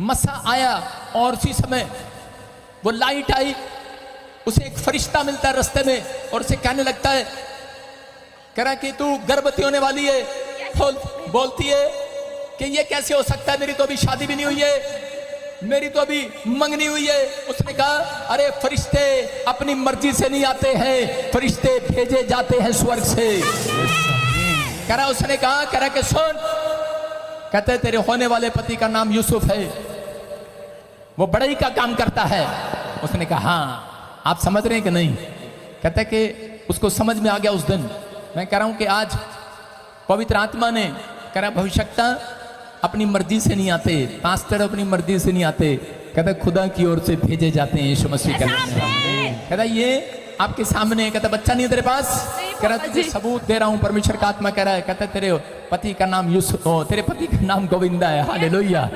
मसा आया और उसी समय वो लाइट आई, उसे एक फरिश्ता मिलता है रास्ते में और उसे कहने लगता है, कह रहा कि तू गर्भवती होने वाली है। बोलती है कि ये कैसे हो सकता है, मेरी तो अभी शादी भी नहीं हुई है, मेरी तो अभी मंगनी हुई है। उसने कहा, अरे फरिश्ते अपनी मर्जी से नहीं आते हैं, फरिश्ते भेजे जाते हैं स्वर्ग से। कह रहा, उसने कहा, कह रहा कि सुन, कहते तेरे होने वाले पति का नाम यूसुफ है, वो बढ़ई का काम करता है। उसने कहा, हाँ आप समझ रहे हैं कि नहीं? कहते कि उसको समझ में आ गया उस दिन। मैं कह रहा हूं कि आज पवित्र आत्मा ने, कह रहा भविष्यवक्ता अपनी मर्जी से नहीं आते, पास्टर अपनी मर्जी से नहीं आते, कहता खुदा की ओर से भेजे जाते हैं यीशु मसीह का नाम। कहता ये आपके सामने, कहता बच्चा नहीं है तेरे पास, कह रहा तुझे सबूत दे रहा हूं, परमेश्वर का आत्मा कह रहा है। कहता तेरे पति का नाम यूसुफ, तेरे पति का नाम गोविंदा है। हालेलुया,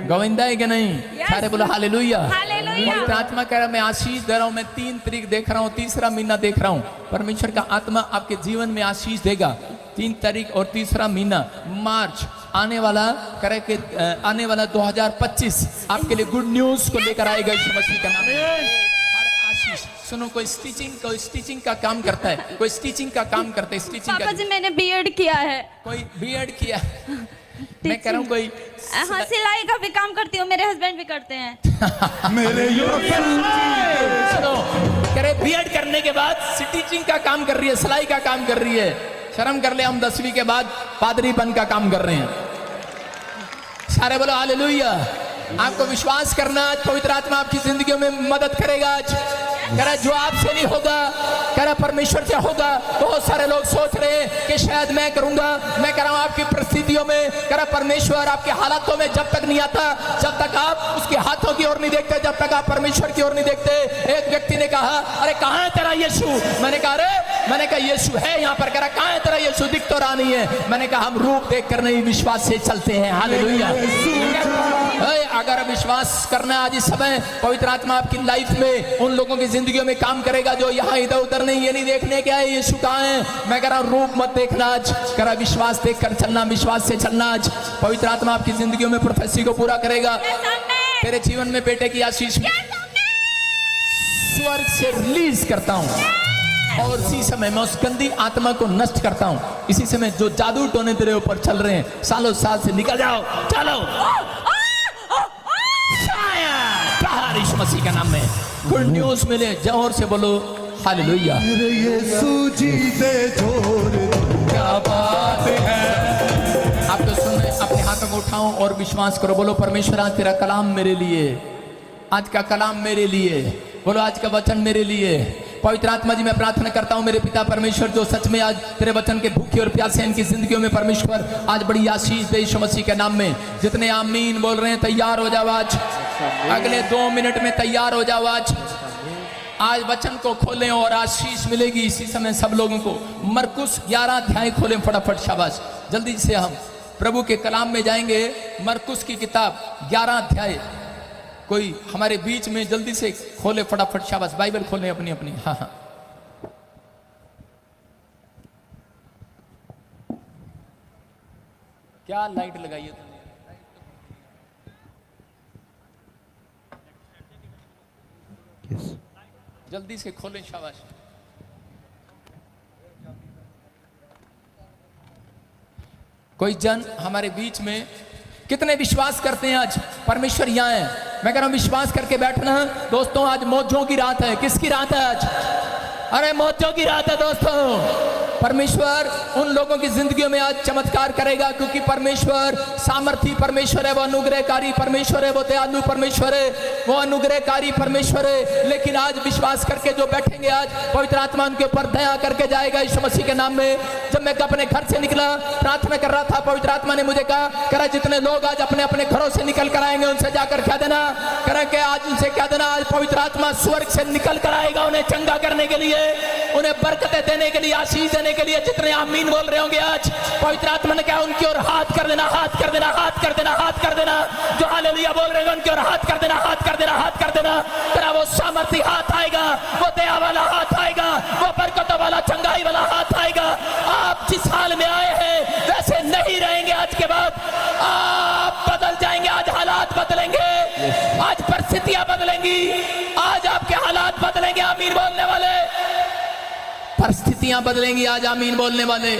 गोविंदा है कि नहीं? सारे बोलो हालेलुया। पवित्र आत्मा कह रहा मैं आशीष दे रहा हूं, मैं 3 तारीख देख रहा हूं, तीसरा महीना देख रहा हूं, परमेश्वर का आत्मा आपके जीवन में आशीष देगा। 3 तारीख और तीसरा महीना मार्च आने वाला, करे कि आने वाला 2025 आपके लिए गुड न्यूज को लेकर आएगा यीशु मसीह का नाम। और आशीष सुनो, कोई स्टिचिंग का काम करता है, कोई स्टिचिंग का काम करता है, स्टिचिंग पापा जी मैंने बीएड किया है। कोई बीएड किया मैं कह रहा हूँ कोई हाँ सिलाई का भी काम करती हूँ, मेरे हस्बैंड भी करते हैं। मेरे सुनो, करे बीएड करने के बाद स्टिचिंग का काम कर रही है, सिलाई का काम कर रही है। शर्म कर ले, हम 10वीं के बाद पादरीपन का काम कर रहे हैं। सारे बोलो हालेलुया। आपको विश्वास करना, आज पवित्र आत्मा आपकी जिंदगी में मदद करेगा। आज कह रहा जो आपसे नहीं होगा, कह रहा परमेश्वर से होगा। बहुत सारे लोग सोच रहे हैं कि शायद मैं करूंगा। मैं कह रहा हूं आपकी परिस्थितियों में, कह रहा परमेश्वर आपके हालातों में जब तक नहीं आता, जब तक आप उसके हाथों की ओर नहीं देखते, जब तक आप परमेश्वर की ओर नहीं देखते। एक व्यक्ति ने कहा, अरे कहां है तेरा यीशु? मैंने कहा यीशु है यहाँ पर। कह रहा कहां है तेरा यीशु? दिख तो रहा नहीं है। मैंने कहा हम रूप देख कर नहीं, विश्वास से चलते हैं। हालेलुया। अगर विश्वास करना आज इस समय, पवित्र आत्मा आपकी लाइफ में उन लोगों की जिंदगियों में काम करेगा जो यहाँ इधर उधर नहीं, ये नहीं देखने के आए यीशु कहाँ है। मैं कह रहा हूँ रूप मत देखना, आज कह रहा विश्वास देख कर चलना, विश्वास से चलना। आज पवित्र आत्मा आपकी जिंदगियों में प्रोफेसी को पूरा करेगा। तेरे जीवन में बेटे की आशीष स्वर्ग से रिलीज करता हूँ और इसी समय मैं उस गंदी आत्मा को नष्ट करता हूँ। इसी समय जो जादू टोने तेरे ऊपर चल रहे हैं, सालों साल से निकल जाओ, चलो यीशु मसीह का नाम में गुड न्यूज मिले। जोर से बोलो हालेलुया। मेरे यीशु जी दे जोर, क्या बात है। आप तो सुन रहे, अपने हाथों को उठाओ और विश्वास करो। बोलो परमेश्वर आज तेरा कलाम मेरे लिए, आज का कलाम मेरे लिए, बोलो आज का वचन मेरे लिए। पवित्र आत्मा जी मैं प्रार्थना करता हूँ मेरे पिता परमेश्वर, जो सच में आज तेरे वचन के भूखे और प्यासे इनकी जिंदगियों में परमेश्वर आज बड़ी आशीष दे यीशु मसीह के नाम में। जितने आमीन बोल रहे हैं तैयार हो जाओ, आज अगले 2 मिनट में तैयार हो जाओ। आज वचन को खोलें और आशीष मिलेगी इसी समय सब लोगों को। मरकुस 11 अध्याय खोलें फटाफट, शाबाश। जल्दी से हम प्रभु के कलाम में जाएंगे। मरकुस की किताब 11 अध्याय, कोई हमारे बीच में जल्दी से खोले फटाफट, शाबाश। बाइबल खोलें अपनी अपनी। हाँ हाँ, क्या लाइट लगाई है? जल्दी से खोलें, शाबाश। कोई जन हमारे बीच में, कितने विश्वास करते हैं आज परमेश्वर यहाँ है? मैं कह रहा हूं विश्वास करके बैठना दोस्तों। आज मौजों की रात है। किसकी रात है आज? अरे मौजों की रात है दोस्तों। परमेश्वर उन लोगों की जिंदगियों में आज चमत्कार करेगा, क्योंकि परमेश्वर सामर्थी परमेश्वर है, वो अनुग्रहकारी परमेश्वर है, वो दयालु परमेश्वर है, वो अनुग्रहकारी परमेश्वर है। लेकिन आज विश्वास करके जो बैठेंगे, आज पवित्र आत्मा उनके ऊपर दया करके जाएगा यीशु मसीह के नाम में। जब मैं अपने घर से निकला, प्रार्थना कर रहा था, पवित्र आत्मा ने मुझे कहा जितने लोग आज अपने अपने घरों से निकल कर आएंगे उनसे जाकर कह देना, कि आज उनसे कह देना आज पवित्र आत्मा स्वर्ग से निकल कर आएगा उन्हें चंगा करने के लिए, उन्हें बरकतें देने के लिए, आशीष देने के लिए। जितने आमीन बोल रहे होंगे आज पवित्र आत्मा ने कहा उनकी ओर हाथ कर देना, हाथ कर देना, हाथ कर देना, हाथ कर देना। जो हालेलुया बोल रहे हैं उनकी ओर हाथ कर देना, हाथ कर देना, हाथ कर देना। तेरा वो सामर्थी हाथ आएगा, वो दया वाला हाथ आएगा, वो बरकतों वाला, चंगाई वाला हाथ आएगा। आप जिस हाल में आए हैं वैसे नहीं रहेंगे। आज के बाद आप बदल जाएंगे, आज हालात बदलेंगे। बदलेगी, आज आपके हालात बदलेंगे आमीन बोलने वाले, परिस्थितियां बदलेंगी आज आमीन बोलने वाले।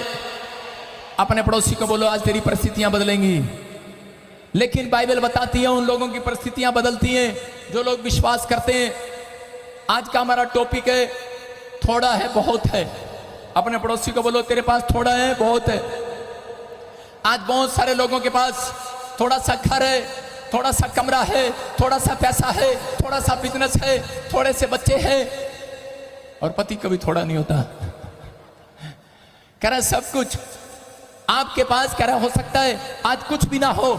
अपने पड़ोसी को बोलो आज तेरी परिस्थितियां बदलेंगी। लेकिन बाइबल बताती है उन लोगों की परिस्थितियां बदलती हैं जो लोग विश्वास करते हैं। आज का हमारा टॉपिक है थोड़ा है बहुत है। अपने पड़ोसी को बोलो तेरे पास थोड़ा है बहुत है। आज बहुत सारे लोगों के पास थोड़ा सा घर है, थोड़ा सा कमरा है, थोड़ा सा पैसा है, थोड़ा सा बिजनेस है, थोड़े से बच्चे हैं, और पति कभी थोड़ा नहीं होता। कह रहा सब कुछ आपके पास, कह रहा हो सकता है आज कुछ भी ना हो,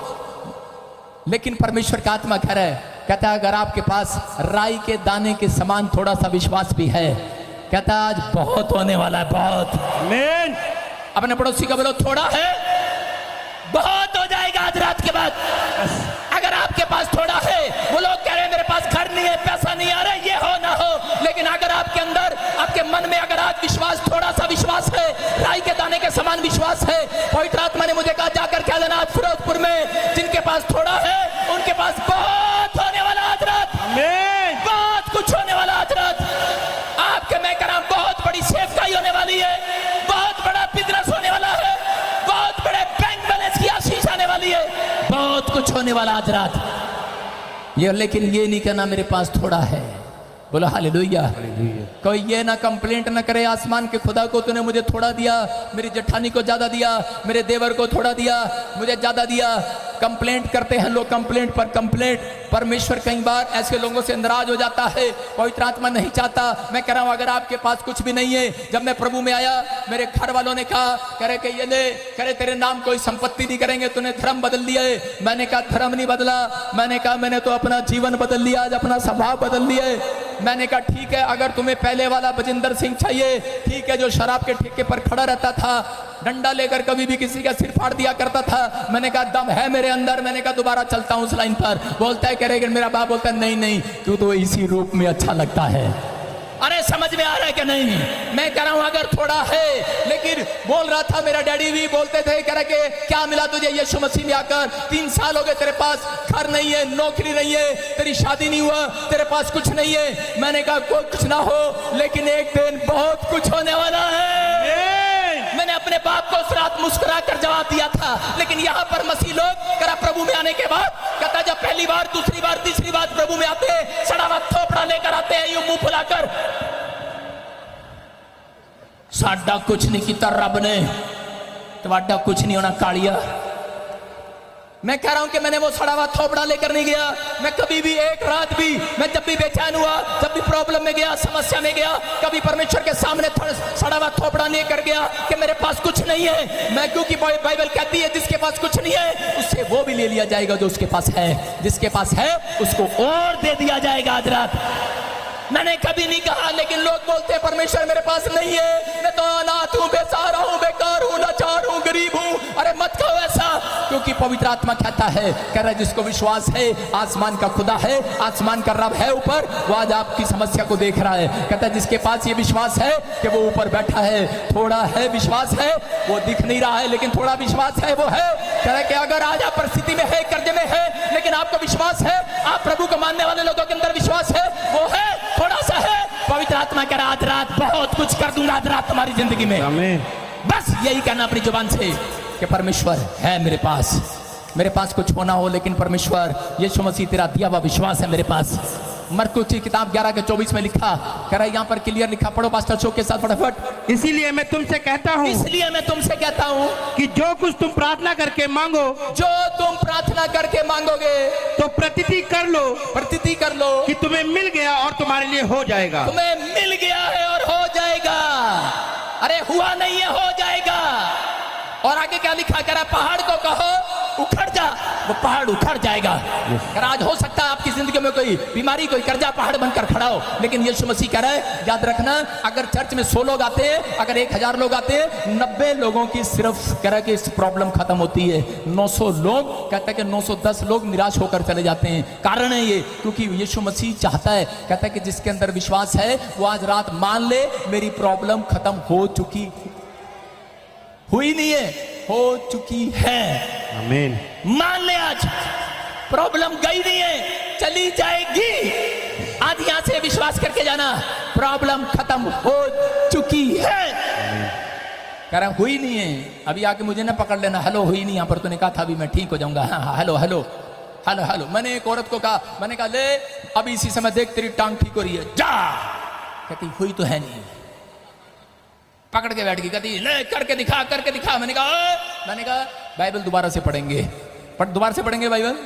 लेकिन परमेश्वर का आत्मा कह रहा है, कहता है अगर आपके पास राई के दाने के समान थोड़ा सा विश्वास भी है, कहता है आज बहुत होने वाला है, बहुत। आमीन। अपने पड़ोसी का बोलो थोड़ा है बहुत हो जाएगा आज रात के बाद। अगर आपके पास थोड़ा है, वो लोग कह रहे हैं मेरे पास घर नहीं है, पैसा नहीं आ रहा, ये हो ना हो, लेकिन अगर आपके अंदर, आपके मन में अगर आज विश्वास, थोड़ा सा विश्वास है, राई के दाने के समान विश्वास है, पवित्र आत्मा ने मुझे कहा जाकर कह देना आज फिरोजपुर में जिनके पास थोड़ा है उनके पास बहुत होने वाला आज रात, आमीन। बहुत कुछ होने वाला आज रात। आपके मैं कह रहा हूं बहुत बड़ी सेवकाई होने वाली है, बहुत बड़ा बिजनेस होने वाला है, बहुत बड़े बैंक बैलेंस की आशीष आने वाली है, बहुत कुछ होने वाला आज रात। ये लेकिन ये नहीं कहना मेरे पास थोड़ा है। बोलो हालेलुया। कोई ये ना कंप्लेंट ना करे आसमान के खुदा को तूने मुझे थोड़ा दिया, मेरी जेठानी को ज्यादा दिया, मेरे देवर को थोड़ा दिया, मुझे ज्यादा दिया। कंप्लेंट करते हैं लोग, कंप्लेंट पर कंप्लेंट। परमेश्वर कई बार ऐसे लोगों से नाराज हो जाता है, पवित्र आत्मा नहीं चाहता। मैं कह रहा हूं अगर आपके पास कुछ भी नहीं है, जब मैं प्रभु में आया मेरे घर वालों ने कहा, कह रहे कि ये ले, कह रहे तेरे नाम कोई संपत्ति नहीं करेंगे, तूने धर्म बदल लिया है। मैंने कहा धर्म नहीं बदला, मैंने कहा मैंने तो अपना जीवन बदल लिया, आज अपना स्वभाव बदल लिया है। मैंने कहा ठीक है, अगर तुम्हें पहले वाला बजिंदर सिंह चाहिए, ठीक है, जो शराब के ठेके पर खड़ा रहता था, डंडा लेकर कभी भी किसी का सिर फाड़ दिया करता था। मैंने कहा दम है मेरे अंदर, मैंने कहा दोबारा चलता हूं उस लाइन पर। बोलता है कह रहे मेरा बाप बोलता है नहीं नहीं तू तो इसी रूप में अच्छा लगता है। अरे समझ में आ रहा है कि नहीं? मैं कह रहा हूं अगर थोड़ा है, लेकिन बोल रहा था मेरा डैडी भी बोलते थे, कह रहे कि क्या मिला तुझे यीशु मसीह में आकर, 3 साल हो गए तेरे पास घर नहीं है, नौकरी नहीं है, तेरी शादी नहीं हुआ, तेरे पास कुछ नहीं है। मैंने कहा कोई कुछ ना हो, लेकिन एक दिन बहुत कुछ होने वाला है। मैंने अपने बाप को उस रात मुस्कुरा कर जवाब दिया था, लेकिन यहाँ पर मसीह लोग करा प्रभु में आने के बाद कहता जब पहली बार, दूसरी बार, तीसरी बार प्रभु में आते, सड़ा हुआ थोपड़ा लेकर आते हैं यूं मुंह फुलाकर, साडा कुछ नहीं किया रब ने, तुम्हारा कुछ नहीं होना कालिया। मैं कह रहा हूं कि मैंने वो सड़ा हुआ थोपड़ा लेकर नहीं गया। मैं कभी भी एक रात भी, मैं जब भी बेचैन हुआ, जब भी प्रॉब्लम में गया, समस्या में गया, कभी परमेश्वर के सामने सड़ा हुआ थोपड़ा नहीं कर गया कि मेरे पास कुछ नहीं है। मैं क्योंकि बाइबल कहती है जिसके पास कुछ नहीं है उससे वो भी ले लिया जाएगा जो उसके पास है, जिसके पास है उसको और दे दिया जाएगा आज रात। मैंने कभी नहीं कहा, लेकिन लोग बोलते हैं परमेश्वर मेरे पास नहीं है, मैं तो अनाथ हूं, बेसहारा हूं, बेकार हूं, लाचार हूं, गरीब हूं। अरे मत कहो ऐसा, क्योंकि पवित्र आत्मा कहता है, कह रहा है जिसको विश्वास है आसमान का खुदा है, आसमान का रब है ऊपर, वो आज आपकी समस्या को देख रहा है। कहता है जिसके पास ये विश्वास है कि वो ऊपर बैठा है, थोड़ा है विश्वास है, वो दिख नहीं रहा है लेकिन थोड़ा विश्वास है, वो है। कह रहा है कि अगर आज आप परिस्थिति में है, कर्जे में है, लेकिन आपको विश्वास है, आप प्रभु को मानने वाले लोगों के अंदर विश्वास है, वो है, थोड़ा सा है। पवित्र आत्मा कह रहा आज रात बहुत कुछ कर दूंगा आज रात तुम्हारी जिंदगी में। आमीन। बस यही कहना अपनी जुबान से कि परमेश्वर है मेरे पास कुछ होना हो, लेकिन परमेश्वर यीशु मसीह तेरा दिया हुआ विश्वास है मेरे पास। मरकुस की किताब 11 के 24 में लिखा, कह रहा है यहाँ पर क्लियर लिखा, पढ़ो पास्टर शो के साथ फटाफट। इसलिए मैं तुमसे कहता हूँ कि जो कुछ तुम प्रार्थना करके मांगो, जो तुम प्रार्थना करके मांगोगे तो प्रतीति कर लो कि तुम्हें मिल गया और तुम्हारे लिए हो जाएगा। तुम्हें मिल गया है और हो जाएगा। अरे हुआ नहीं है, हो जाएगा। और आगे क्या लिखा, कह रहा पहाड़ को कहो उखड़ जा, वो पहाड़ उखड़ जाएगा। आज हो सकता है आपकी जिंदगी में कोई बीमारी, कोई कर्जा पहाड़ बनकर खड़ा हो, लेकिन यीशु मसीह कह रहा है याद रखना, अगर चर्च में 100 लोग आते हैं, अगर 1000 लोग आते हैं, 90 लोगों की सिर्फ कह रहा है कि इस प्रॉब्लम खत्म होती है। 900 लोग कहता है कि 910 लोग निराश होकर चले जाते हैं। कारण है ये, क्योंकि यीशु मसीह चाहता है, कहता है कि जिसके अंदर विश्वास है वो आज रात मान ले मेरी प्रॉब्लम खत्म हो चुकी, हुई नहीं है, हो चुकी है। आमीन। मान ले आज प्रॉब्लम गई नहीं है, चली जाएगी। आज यहां से विश्वास करके जाना, प्रॉब्लम खत्म हो चुकी है। कह रहा हुई नहीं है, अभी आके मुझे ना पकड़ लेना, हेलो हुई नहीं, यहां पर तूने कहा था अभी मैं ठीक हो जाऊंगा, हाँ हाँ हेलो हेलो हेलो हेलो। मैंने एक औरत को कहा, मैंने कहा ले अभी इसी समय देख तेरी टांग ठीक हो रही है, जा। कहती हुई तो है नहीं, पकड़ के बैठ गई, कहती ले करके दिखा। मैंने कहा बाइबल दोबारा से पढ़ेंगे, दोबारा से पढ़ेंगे बाइबल।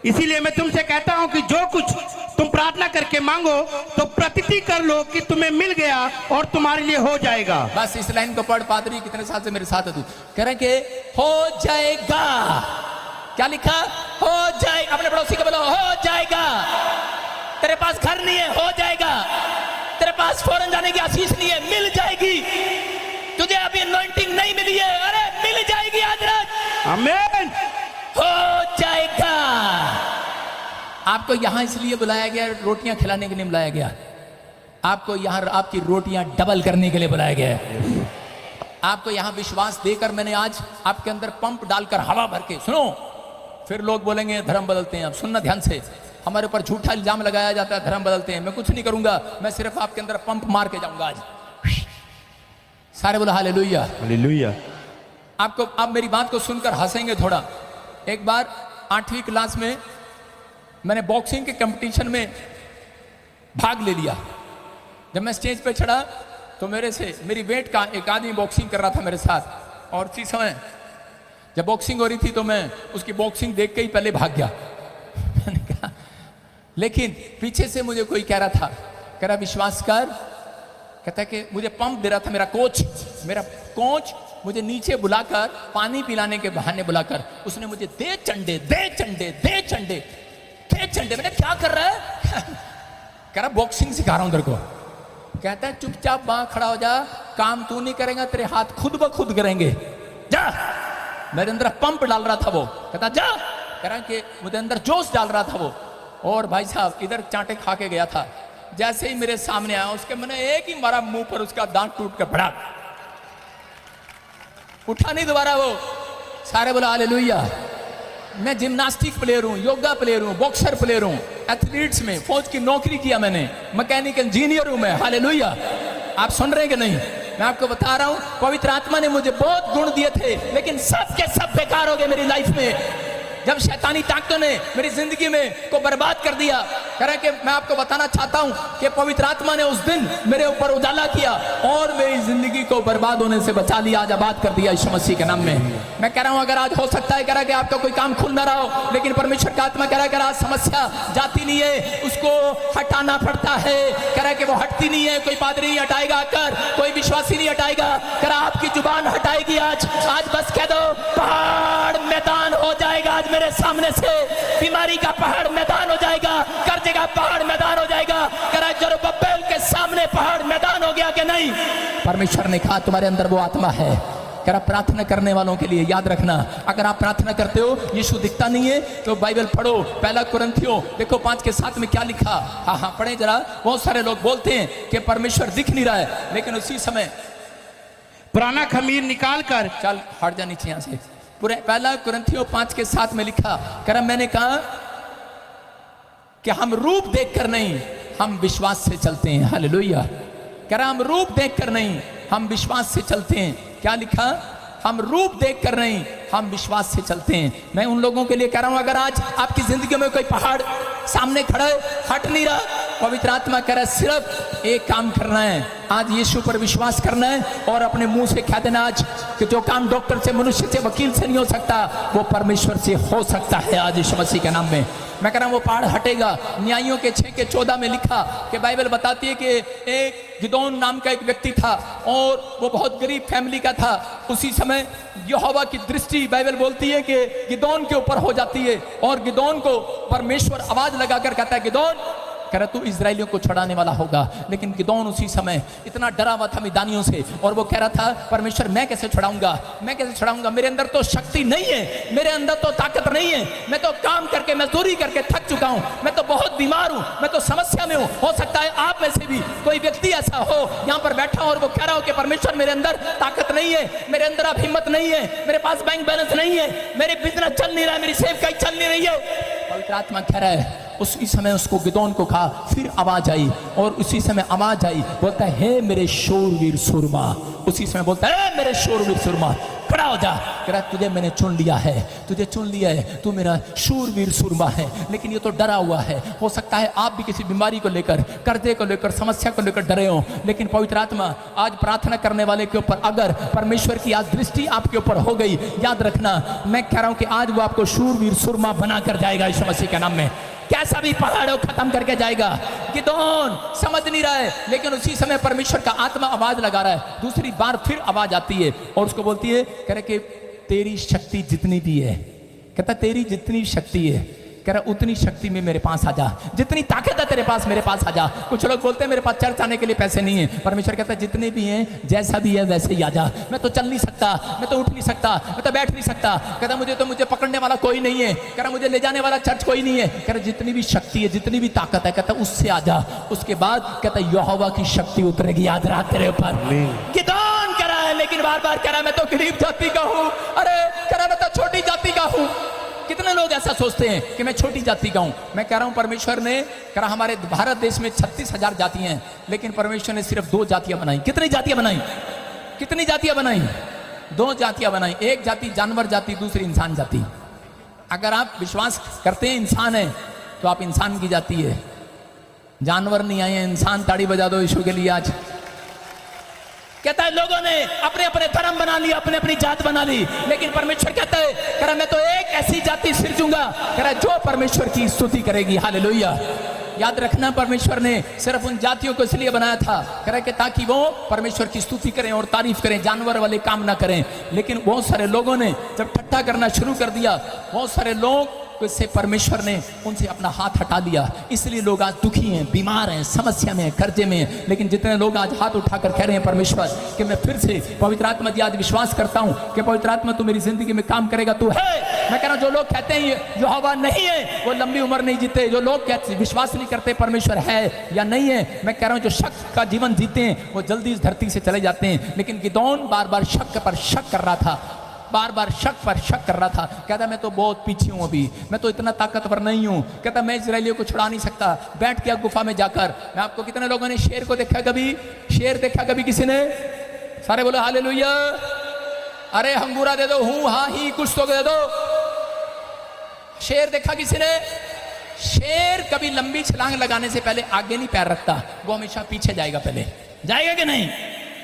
इसीलिए मैं तुमसे कहता हूं कि जो कुछ तुम प्रार्थना करके मांगो तो प्रतीति कर लो कि तुम्हें मिल गया और तुम्हारे लिए हो जाएगा। बस इस लाइन को पढ़। पादरी कितने साल से मेरे साथ है तू, कह रहे कि हो जाएगा। क्या लिखा? हो जाए। अपने पड़ोसी को बोलो हो जाएगा। तेरे पास घर नहीं है, हो जाएगा। तेरे पास फौरन जाने की आशीष नहीं है, मिल जाएगी। तुझे अभी अनॉइंटिंग नहीं मिली है, अरे मिल जाएगी आज रात। आमीन। हो जाएगा। आपको यहां इसलिए बुलाया गया, रोटियां खिलाने के लिए बुलाया गया। आपको यहां आपकी रोटियां डबल करने के लिए बुलाया गया है। आपको यहां विश्वास देकर मैंने आज आपके अंदर पंप डालकर हवा भर के, सुनो, फिर लोग बोलेंगे धर्म बदलते हैं। अब सुनना ध्यान से, हमारे ऊपर झूठा इल्जाम लगाया जाता है धर्म बदलते हैं। मैं कुछ नहीं करूंगा, मैं सिर्फ आपके अंदर पंप मार के जाऊंगा आज। सारे बोला हालेलुया हालेलुया। आपको आप मेरी बात को सुनकर हंसेंगे थोड़ा। एक बार 8वीं क्लास में मैंने बॉक्सिंग के कंपटीशन में भाग ले लिया। जब मैं स्टेज पे चढ़ा तो मेरी वेट का एक आदमी बॉक्सिंग कर रहा था मेरे साथ, और उसी समय जब बॉक्सिंग हो रही थी तो मैं उसकी बॉक्सिंग देख के ही पहले भाग गया। मैंने कहा, लेकिन पीछे से मुझे कोई कह रहा था, कह रहा विश्वास कर, कहता है कि मुझे पंप दे रहा था मेरा कोच मुझे नीचे बुलाकर पानी पिलाने के बहाने बुलाकर उसने मुझे दे चंडे। मैंने क्या कर रहा है? कह रहा बॉक्सिंग सिखा रहा हूं तेरे को। कहता है चुपचाप वहां खड़ा हो जा, काम तू नहीं करेगा, तेरे हाथ खुद ब खुद करेंगे, जा। मेरे अंदर पंप डाल रहा था वो, कहता जा। कह रहा कि मुझे अंदर जोश डाल रहा था वो। और भाई साहब इधर चांटे खा के गया था, जैसे ही मेरे सामने आया उसके मैंने एक ही मारा मुंह पर, उसका दांत टूट कर भड़क, उठा नहीं दोबारा वो। सारे बोला हालेलुया। मैं जिम्नास्टिक प्लेयर हूं, योगा प्लेयर हूं, बॉक्सर प्लेयर हूं, एथलीट्स में फौज की नौकरी किया मैंने, मैकेनिकल इंजीनियर हूं मैं। हालेलुया। आप सुन रहे हैं कि नहीं? मैं आपको बता रहा हूं, पवित्र आत्मा ने मुझे बहुत गुण दिए थे, लेकिन सब के सब बेकार हो गए मेरी लाइफ में जब शैतानी ताकतों ने मेरी जिंदगी में को बर्बाद कर दिया। कह रहा कि मैं आपको बताना चाहता हूं कि पवित्र आत्मा ने उस दिन मेरे ऊपर उजाला किया और मेरी जिंदगी को बर्बाद होने से बचा लिया, आज आबाद कर दिया यीशु मसीह के नाम में। मैं कह रहा हूं अगर आज हो सकता है, कह रहा कि आपका कोई काम खुल ना रहा हो, लेकिन परमेश्वर का आत्मा कह रहा है अगर आज समस्या जाती नहीं है, उसको हटाना पड़ता है। कह रहा है कि वो हटती नहीं है, कोई पादरी नहीं हटाएगा आकर, कोई विश्वासी नहीं हटाएगा। कह रहा आपकी जुबान हटाएगी आज बस कह दो पहाड़ मैदान हो जाएगा। आज मेरे सामने से बीमारी का पहाड़ मैदान हो जाएगा, कर्जे का पहाड़ मैदान हो जाएगा। कह रहा जरुब्बाबेल के सामने पहाड़ मैदान हो गया कि नहीं? परमेश्वर ने कहा तुम्हारे अंदर वो आत्मा है। कह रहा प्रार्थना करने वालों के लिए याद रखना, अगर आप प्रार्थना करते हो यीशु दिखता नहीं है तो बाइबल पढ़ो, पहला कुरिन्थियों देखो 5:7 में क्या लिखा। हाँ पढ़े जरा। बहुत सारे लोग बोलते हैं कि परमेश्वर दिख नहीं रहा है, लेकिन उसी समय पुराना खमीर निकाल कर, चल हट जा नीचे यहां से, पूरे पहला कुरिन्थियों 5:7 में लिखा। कह रहा मैंने कहा कि हम रूप देखकर नहीं, हम विश्वास से चलते हैं। हालेलुया। कह रहा हम रूप देखकर नहीं, हम विश्वास से चलते हैं। क्या लिखा? हम रूप देखकर नहीं, हम विश्वास से चलते हैं। मैं उन लोगों के लिए कह रहा हूं अगर आज आपकी जिंदगी में कोई पहाड़ सामने खड़ा है, हट नहीं रहा, पवित्र आत्मा कह रहा है सिर्फ एक काम करना है, आज यीशु पर विश्वास करना है और अपने मुंह से कह देना आज कि जो काम डॉक्टर से, मनुष्य से, वकील से नहीं हो सकता वो परमेश्वर से हो सकता है आज यीशु मसीह के नाम में। मैं कह रहा हूं वो पहाड़ हटेगा। न्यायियों के 6:14 में लिखा कि बाइबल बताती है कि एक गिदोन नाम का एक व्यक्ति था और वो बहुत गरीब फैमिली का था। उसी समय यहोवा की दृष्टि बाइबल बोलती है कि गिदोन के ऊपर हो जाती है और गिदोन को परमेश्वर आवाज लगाकर कहता है गिदोन, कह रहा तू इजराइलियों को छुड़ाने वाला होगा। लेकिन गिदोन उसी समय इतना डरा हुआ था मिदानियों से और वो कह रहा था परमेश्वर मैं कैसे छुड़ाऊंगा, मैं कैसे छुड़ाऊंगा, मेरे अंदर तो शक्ति नहीं है, मेरे अंदर तो ताकत नहीं है, मैं तो काम करके मजदूरी करके थक चुका हूं, मैं तो बहुत बीमार हूं, मैं तो समस्या में हूं। हो सकता है आप में से भी कोई व्यक्ति ऐसा हो यहाँ पर बैठा हो और वो कह रहा हो कि परमेश्वर मेरे अंदर ताकत नहीं है, मेरे अंदर अब हिम्मत नहीं है, मेरे पास बैंक बैलेंस नहीं है, मेरे बिजनेस चल नहीं रहा है, मेरी सेवकाई चल नहीं रही है। पवित्र आत्मा कह रहा है उसी समय उसको गिदोन को कहा, फिर आवाज आई और उसी समय आवाज आई, बोलता है हे मेरे शूरवीर सुरमा। उसी समय बोलता है मेरे शूरवीर सुरमा, खड़ा हो जा। कह रहा तुझे मैंने चुन लिया है, तुझे चुन लिया है, तू मेरा शूरवीर सुरमा है। लेकिन ये तो डरा हुआ है। हो सकता है आप भी किसी बीमारी को लेकर, कर्जे को लेकर, समस्या को लेकर डरे हो, लेकिन पवित्र आत्मा आज प्रार्थना करने वाले के ऊपर अगर परमेश्वर की आज दृष्टि आपके ऊपर हो गई, याद रखना मैं कह रहा हूं कि आज वो आपको शूरवीर सुरमा बना कर जाएगा यीशु मसीह के नाम में। कैसा भी पहाड़ हो खत्म करके जाएगा। गिदोन समझ नहीं रहा है, लेकिन उसी समय परमेश्वर का आत्मा आवाज लगा रहा है। दूसरी बार फिर आवाज आती है और उसको बोलती है, कह रहे कि तेरी शक्ति जितनी भी है, कहता तेरी जितनी शक्ति है, कह रहा उतनी शक्ति में मेरे पास आ जा, जितनी ताकत है तेरे पास मेरे पास आ जा। कुछ लोग बोलते हैं मेरे पास चर्च आने के लिए पैसे नहीं है। परमेश्वर कहता है जितने भी हैं जैसा भी है वैसे ही आ जा। मैं तो चल नहीं सकता, मैं तो उठ नहीं सकता, मैं तो बैठ नहीं सकता। कहता मुझे पकड़ने वाला कोई नहीं है, कह रहा मुझे ले जाने वाला चर्च कोई नहीं है। कह रहा जितनी भी शक्ति है, जितनी भी ताकत है, कहता उससे आ जा। उसके बाद कहता यहोवा की शक्ति उतरेगी आज रात तेरे ऊपर। गिदोन कह रहा है, लेकिन बार बार कह रहा मैं तो गरीब जाति का हूँ। अरे कह रहा मैं तो छोटी जाति का हूँ। कितने लोग ऐसा सोचते हैं कि मैं छोटी जाति का हूं। मैं कह रहा हूं परमेश्वर ने कहा हमारे भारत देश में 36,000 जातियां हैं, लेकिन परमेश्वर ने सिर्फ 2 जातियां बनाई। कितनी जातियां बनाई? कितनी जातियां बनाई? 2 जातियां बनाई। एक जाति जानवर जाति, दूसरी इंसान जाति। अगर आप विश्वास करते हैं इंसान है तो आप इंसान की जाति है। जानवर नहीं आए हैं, इंसान। ताड़ी बजा दो यीशु के लिए आज। कहता है लोगों ने अपने अपने धर्म बना लिया, अपने अपनी जात बना ली, लेकिन परमेश्वर कहता है कह रहा मैं तो एक ऐसी जाति सिरजूंगा, कह रहा जो परमेश्वर की स्तुति करेगी। हालेलुया। याद रखना परमेश्वर ने सिर्फ उन जातियों को इसलिए बनाया था, कह रहा कि ताकि वो परमेश्वर की स्तुति करें और तारीफ करें, जानवर वाले काम ना करें। लेकिन बहुत सारे लोगों ने जब ठट्ठा करना शुरू कर दिया, बहुत सारे लोग इससे परमेश्वर ने उनसे अपना हाथ हटा लिया। इसलिए लोग आज दुखी हैं, बीमार हैं, समस्या में, कर्जे में। लेकिन जितने लोग आज हाथ उठाकर कह रहे हैं परमेश्वर कि मैं फिर से पवित्र आत्मा जी आज विश्वास करता हूं कि पवित्र आत्मा तू मेरी जिंदगी में काम करेगा, तू है। मैं कह रहा हूं जो लोग कहते हैं यहोवा नहीं है वो लंबी उम्र नहीं जीते। जो लोग कहते विश्वास नहीं करते परमेश्वर है या नहीं है, मैं कह रहा हूं जो शक का जीवन जीते हैं वो जल्दी इस धरती से चले जाते हैं। लेकिन गिदोन बार बार शक पर शक कर रहा था, बार बार शक पर शक कर रहा था। कहता मैं तो बहुत पीछे हूं, अभी मैं तो इतना ताकतवर नहीं हूं। कहता मैं इजराइलियों को छुड़ा नहीं सकता। बैठ गया गुफा में जाकर। मैं आपको कितने लोगों ने शेर को देखा? कभी शेर देखा कभी किसी ने? सारे बोलो हालेलुया। अरे हंगूरा दे दो, हूं हाँ ही कुछ तो दे दो। शेर देखा किसी ने? शेर कभी लंबी छलांग लगाने से पहले आगे नहीं पैर रखता, वो हमेशा पीछे जाएगा। पहले जाएगा कि नहीं?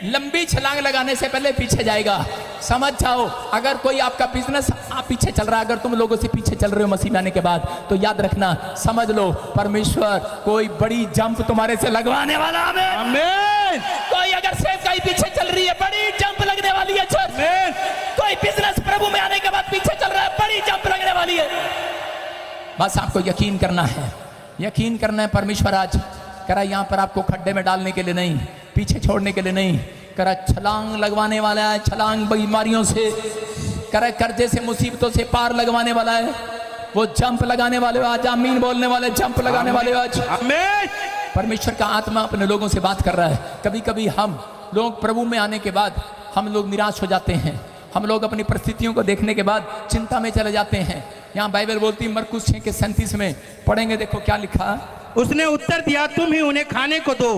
लंबी छलांग लगाने से पहले पीछे जाएगा। समझ जाओ, अगर कोई आपका बिजनेस आप पीछे चल रहा है, अगर तुम लोगों से पीछे चल रहे हो मसीह में आने के बाद, तो याद रखना, समझ लो परमेश्वर कोई बड़ी जंप तुम्हारे से लगवाने वाला है। आमीन। कोई अगर सेवकाई पीछे चल रही है, बड़ी जंप लगने वाली है। आमीन। कोई बिजनेस प्रभु में आने के बाद पीछे चल रहा है, बड़ी जंप लगने वाली है। बस आपको यकीन करना है, यकीन करना है। परमेश्वर आज करा यहाँ पर आपको खड्डे में डालने के लिए नहीं, पीछे छोड़ने के लिए नहीं, करा छलांग लगवाने वाला है। छलांग बीमारियों से, करा कर्जे से, मुसीबतों से पार लगवाने वाला है। वो जंप लगाने वाले आज, आमीन बोलने वाले, जंप लगाने वाले आज। आमीन। परमेश्वर का आत्मा अपने लोगों से बात कर रहा है। कभी कभी हम लोग प्रभु में आने के बाद हम लोग निराश हो जाते हैं। हम लोग अपनी परिस्थितियों को देखने के बाद चिंता में चले जाते हैं। यहाँ बाइबल बोलती है मरकुस 6:37 में पढ़ेंगे, देखो क्या लिखा। उसने उत्तर दिया तुम ही उन्हें खाने को दो।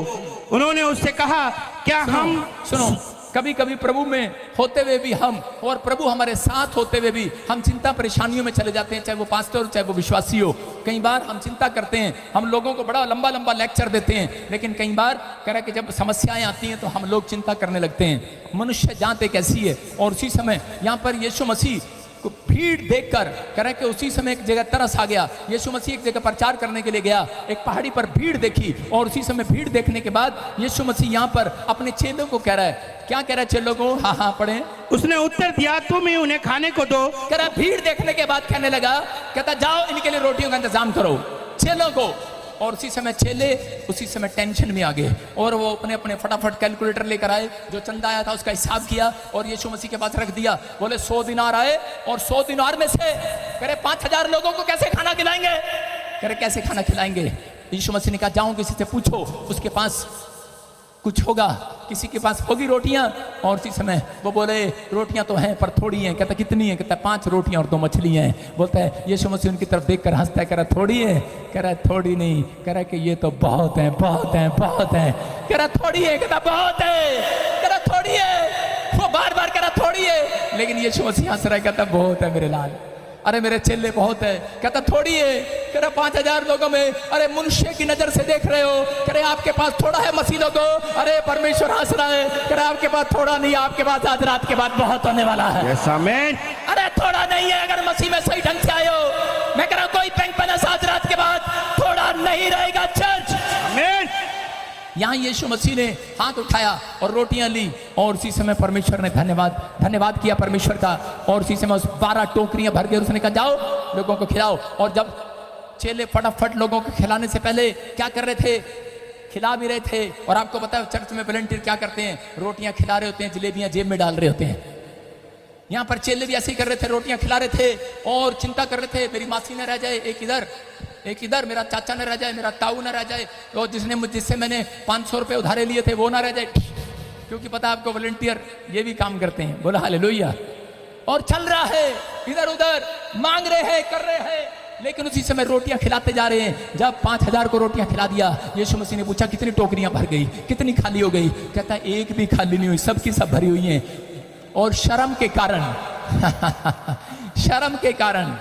उन्होंने उससे कहा क्या हम सुनो, कभी कभी प्रभु में होते हुए भी हम, और प्रभु हमारे साथ होते हुए भी हम चिंता परेशानियों में चले जाते हैं, चाहे वो पास्टर हो चाहे वो विश्वासी हो। कई बार हम चिंता करते हैं, हम लोगों को बड़ा लंबा लंबा लेक्चर देते हैं, लेकिन कई बार कह रहा कि जब समस्याएं आती हैं तो हम लोग चिंता करने लगते हैं। मनुष्य जात एक ऐसी है। और उसी समय यहाँ पर यीशु मसीह को भीड़ देखकर कह रहा कि उसी समय एक जगह तरस आ गया। यीशु मसीह एक जगह प्रचार करने के लिए गया, एक पहाड़ी पर भीड़ देखी, और उसी समय भीड़ देखने के बाद यीशु मसीह यहाँ पर अपने चेलों को कह रहा है, क्या कह रहा है चेलों को? हाँ हाँ पढ़े। उसने उत्तर दिया तुम ही उन्हें खाने को दो। कह रहा भीड़ देखने के बाद कहने लगा, कहता जाओ इनके लिए रोटियों का इंतजाम करो, चेलों को। और उसी समय चेले उसी समय टेंशन में आ गए, और वो अपने अपने फटाफट कैलकुलेटर लेकर आए, जो चंदा आया था उसका हिसाब किया और यीशु मसीह के पास रख दिया। बोले 100 दिनार आए, और 100 दिनार में से कह रहे 5,000 लोगों को कैसे खाना खिलाएंगे? कह रहे कैसे खाना खिलाएंगे? यीशु मसीह ने कहा जाओ किसी से पूछो, उसके पास कुछ होगा, किसी के पास होगी रोटियां। और उसी समय वो बोले रोटियां तो हैं पर थोड़ी हैं। कहता कितनी है? कहता 5 रोटियां और 2 मछलियां हैं। बोलता है यीशु मसीह उनकी तरफ देखकर हंसता है, कह रहा थोड़ी है? कह रहा थोड़ी नहीं, कह रहा कि ये तो बहुत है, बहुत है, बहुत है। कह रहा थोड़ी है? कहता बहुत है। कह रहा थोड़ी है? वो बार बार कह रहा थोड़ी है, लेकिन यीशु मसीह हंस रहा है, कहता बहुत है मेरे लाल, अरे मेरे चेले बहुत है। कहता थोड़ी है? कह रहा 5000 लोगों में, अरे मनुष्य की नजर से देख रहे हो, कह रहे आपके पास थोड़ा है मसीह लोगों। अरे परमेश्वर हंस रहा है, कह रहा आपके पास थोड़ा नहीं, आपके पास आज रात के बाद बहुत होने वाला है। यस आमीन। अरे थोड़ा नहीं है, अगर मसीह में सही ढंग से आए हो। मैं कह रहा हूं कोई बैंक बैलेंस आज रात के बाद थोड़ा नहीं रहेगा चर्च। आमीन। यहाँ यीशु मसीह ने हाथ उठाया और रोटियां ली, और उसी समय परमेश्वर ने धन्यवाद किया परमेश्वर का। और उसी समय उस 12 टोकरियां भर के उसने कहा जाओ लोगों को खिलाओ। और जब चेले फटाफट लोगों को खिलाने से पहले क्या कर रहे थे? खिला भी रहे थे। और आपको पता है चर्च में वॉलंटियर क्या करते हैं? रोटियां खिला रहे होते हैं, जलेबियां जेब में डाल रहे होते हैं। यहाँ पर चेले भी ऐसे ही कर रहे थे, रोटियां खिला रहे थे और चिंता कर रहे थे मेरी मासी न रह जाए, एक इधर, मेरा चाचा न रह जाए, मेरा ताऊ न रह जाए, और जिससे मैंने 500 रुपए उधारे लिए थे वो ना रह जाए। क्योंकि पता है आपको वॉलंटियर ये भी काम करते हैं। बोला हालेलुया। और चल रहा है, इधर उधर मांग रहे हैं, कर रहे हैं, लेकिन उसी समय रोटियां खिलाते जा रहे हैं। जब 5000 को रोटियां खिला दिया, यीशु मसीह ने पूछा कितनी टोकरियां भर गई, कितनी खाली हो गई? कहता एक भी खाली नहीं हुई, सबकी सब भरी हुई हैं। और शर्म के कारण शर्म के कारण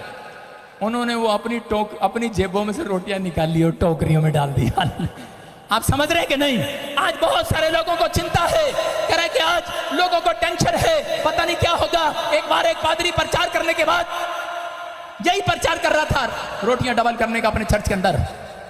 उन्होंने वो अपनी जेबों में से रोटियां निकाल ली और टोकरियों में डाल दिया। आप समझ रहे हैं कि नहीं? आज बहुत सारे लोगों को चिंता है, कह रहे कि आज लोगों को टेंशन है, पता नहीं क्या होगा। एक बार एक पादरी प्रचार करने के बाद यही प्रचार कर रहा था रोटियां डबल करने का अपने चर्च के अंदर।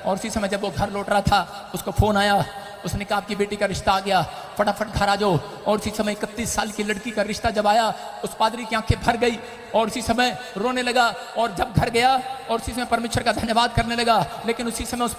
और उसी समय जब वो घर लौट रहा था, उसको फोन आया, उसने कहा आपकी बेटी का रिश्ता आ गया, फटाफट घर आ जाओ। और उसी समय 31 साल की लड़की का रिश्ता जब आया, उस पादरी की आंखें भर गई और उसी समय रोने लगा। और जब घर गया और उसी समय परमेश्वर का धन्यवाद करने लगा। लेकिन उसी समय उस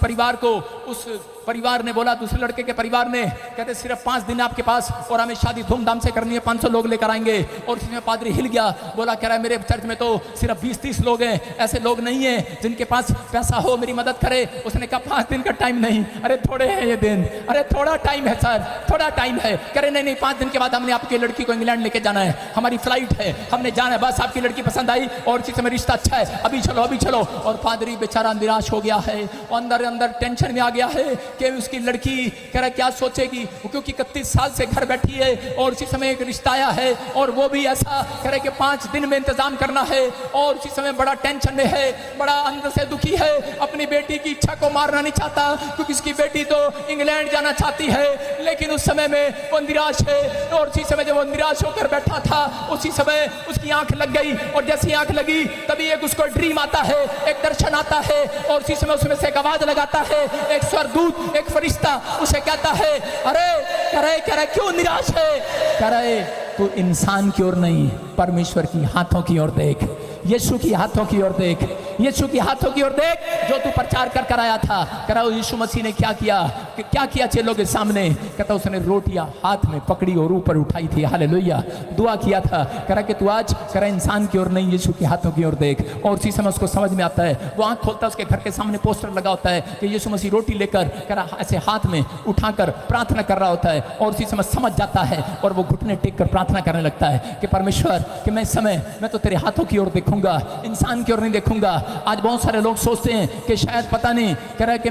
परिवार ने बोला, दूसरे लड़के के परिवार ने, कहते सिर्फ 5 दिन आपके पास और हमें शादी धूमधाम से करनी है, 500 लोग लेकर आएंगे। और उसी में पादरी हिल गया, बोला कह रहा है मेरे चर्च में तो सिर्फ 20-30 लोग हैं, ऐसे लोग नहीं हैं जिनके पास पैसा हो मेरी मदद करे। उसने कहा 5 दिन का टाइम नहीं, अरे थोड़े हैं ये दिन, अरे थोड़ा टाइम है सर, थोड़ा टाइम है। कह रहे नहीं 5 दिन के बाद हमने आपकी लड़की को इंग्लैंड लेके जाना है, हमारी फ्लाइट है, हमने जाना है, बस आपकी लड़की पसंद आई और इसी समय रिश्ता अच्छा है, अभी चलो अभी चलो। और पादरी बेचारा निराश हो गया है, अंदर टेंशन में आ गया है कि उसकी लड़की कह रहा क्या सोचेगी, क्योंकि 31 साल से घर बैठी है और उसी समय एक रिश्ता आया है और वो भी ऐसा कह रहे कि 5 दिन में इंतजाम करना है। और उसी समय बड़ा टेंशन में है, बड़ा अंदर से दुखी है, अपनी बेटी की इच्छा को मारना नहीं चाहता क्योंकि उसकी बेटी तो इंग्लैंड जाना चाहती है। लेकिन उस समय में वो निराश है। और उसी समय जब वो निराश होकर बैठा था, उसी समय उसकी आंख लग गई। और जैसी आंख लगी तभी एक उसको ड्रीम आता है, एक दर्शन आता है। और उसी समय उसमें से एक आवाज लगाता है, एक स्वर्गदूत, एक फरिश्ता उसे कहता है अरे कह रहे क्यों निराश है? कह रहे तू इंसान की ओर नहीं, परमेश्वर की हाथों की ओर देख, यीशु की हाथों की ओर देख, यीशु की हाथों की ओर देख जो तू प्रचार कर आया था। कह रहा यीशु मसीह ने क्या किया चेलों के सामने? कहता उसने रोटियां हाथ में पकड़ी और ऊपर उठाई थी, हालेलुया, दुआ किया था। कह रहा कि तू आज कह रहा इंसान की ओर नहीं, यीशु की हाथों की ओर देख। और उसी समय उसको समझ में आता है, वो आंख खोलता है, उसके घर के सामने पोस्टर लगा होता है कि यीशु मसीह रोटी लेकर कह रहा ऐसे हाथ में उठाकर प्रार्थना कर रहा होता है। और उसी समय समझ जाता है और वो घुटने टेक कर प्रार्थना करने लगता है कि परमेश्वर कि मैं इस समय मैं तो तेरे हाथों की ओर देखूंगा, इंसान की ओर नहीं देखूंगा। आज बहुत सारे लोग सोचते हैं कि शायद पता नहीं, कह रहा है कि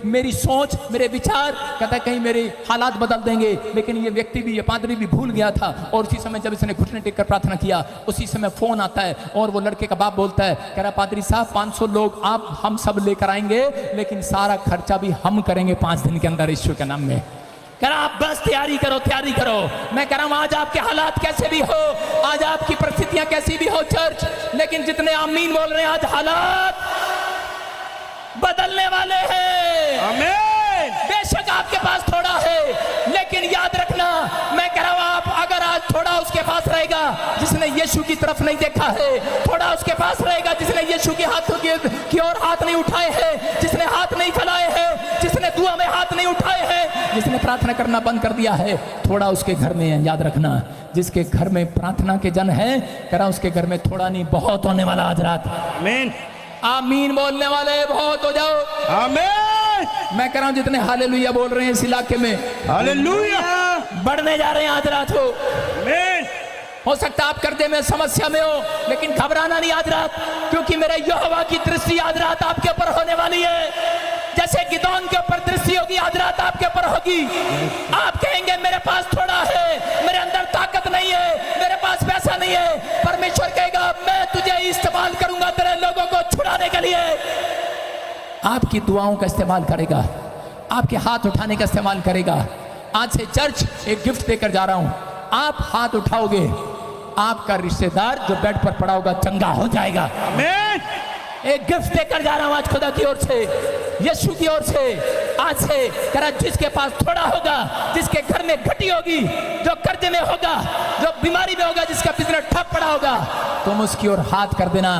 मेरी सोच, मेरे विचार, कहता है कहीं मेरे हालात बदल देंगे। लेकिन ये व्यक्ति भी, ये पादरी भी भूल गया था। और उसी समय जब इसने घुटने टेक कर प्रार्थना किया, उसी समय फोन आता है और वो लड़के का बाप बोलता है, कह रहा पादरी साहब 500 लोग आप हम सब लेकर आएंगे, लेकिन सारा खर्चा भी हम करेंगे 5 दिन के अंदर ईश्वर के नाम में। कह रहा आप बस तैयारी करो। मैं कह रहा हूं आज आपके हालात कैसे भी हो, आज आपकी परिस्थितियां कैसी भी हो चर्च, लेकिन जितने आमीन बोल रहे हैं आज हालात बदलने वाले हैं। आमीन। बेशक आपके पास थोड़ा है, लेकिन याद रखना, मैं कह रहा हूं आप अगर आज थोड़ा उसके पास रहेगा जिसने यीशु की तरफ नहीं देखा है, थोड़ा उसके पास रहेगा जिसने यीशु के हाथों की ओर हाथ नहीं उठाए हैं, जिसने हाथ नहीं फैलाए हैं, जिसने दुआ में हाथ नहीं उठाए हैं, जिसने प्रार्थना करना बंद कर दिया है, थोड़ा उसके घर में है। याद रखना, जिसके घर में प्रार्थना के जन है, कह रहा उसके घर में थोड़ा नहीं बहुत होने वाला आज रात। आमीन। आमीन बोलने वाले बहुत हो जाओ। आमीन। आमीन मैं कह रहा हूं जितने हालेलुया बोल रहे हैं इस इलाके में हालेलुया बढ़ने जा रहे हैं आज रात हो। आमीन हो सकता है आप कर्जे में समस्या में हो, लेकिन घबराना नहीं आज रात, क्योंकि मेरे यहोवा की दृष्टि आज रात आपके ऊपर होने वाली है। जैसे गिदोन के ऊपर दृष्टि होगी आज रात आपके ऊपर होगी। आप कहेंगे मेरे पास थोड़ा है, मेरे अंदर ताकत नहीं है, मेरे पास पैसा नहीं है। परमेश्वर कहेगा मैं तुझे इस्तेमाल करूंगा तेरे लोगों को छुड़ाने के लिए। आपकी दुआओं का इस्तेमाल करेगा, आपके हाथ उठाने का इस्तेमाल करेगा। आज से चर्च एक गिफ्ट देकर जा रहा हूं, आप हाथ उठाओगे, आपका रिश्तेदार जो बेड पर पड़ा होगा चंगा हो जाएगा। आमीन एक गिफ्ट देकर जा रहा हूं आज खुदा की ओर से, यीशु की ओर से। आज से करा जिसके पास थोड़ा होगा, जिसके घर में घटी होगी, जो कर्जे में होगा, जो बीमारी में होगा, जिसका बिजनेस ठप पड़ा होगा, तुम उसकी ओर हाथ कर देना,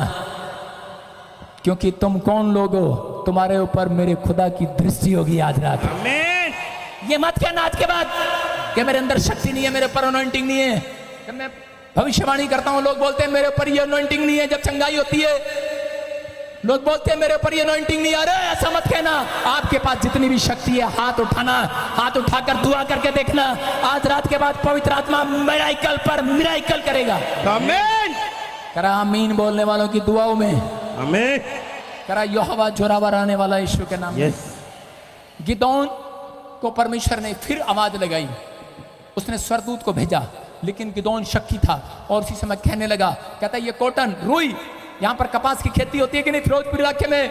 क्योंकि तुम कौन लोग हो, तुम्हारे ऊपर मेरे खुदा की दृष्टि होगी आज रात। आमीन ये मत कहना आज के बाद कि मेरे अंदर शक्ति नहीं है, मेरे ऊपर अनॉइंटिंग नहीं है। जब मैं भविष्यवाणी करता हूं लोग बोलते हैं मेरे ऊपर ये अनॉइंटिंग नहीं है। जब चंगाई होती है लोग बोलते हैं मेरे ऊपर ये अनॉइंटिंग नहीं आ रहा है। ऐसा मत कहना। आपके पास जितनी भी शक्ति है हाथ उठाना, हाथ उठाकर दुआ करके देखना। आज रात के बाद पवित्र आत्मा मिराइकल पर मिराइकल करेगा। आमीन करा आमीन बोलने वालों की दुआओं में आमीन करा यहोवा जोरावर आने वाला यीशु के नाम में। यस गिदोन को परमेश्वर ने फिर आवाज लगाई, उसने स्वरदूत को भेजा, लेकिन गिदोन शक्की था और उसी समय कहने लगा, कहता ये कॉटन रुई, यहाँ पर कपास की खेती होती है कि नहीं फिरोजपुर इलाके में,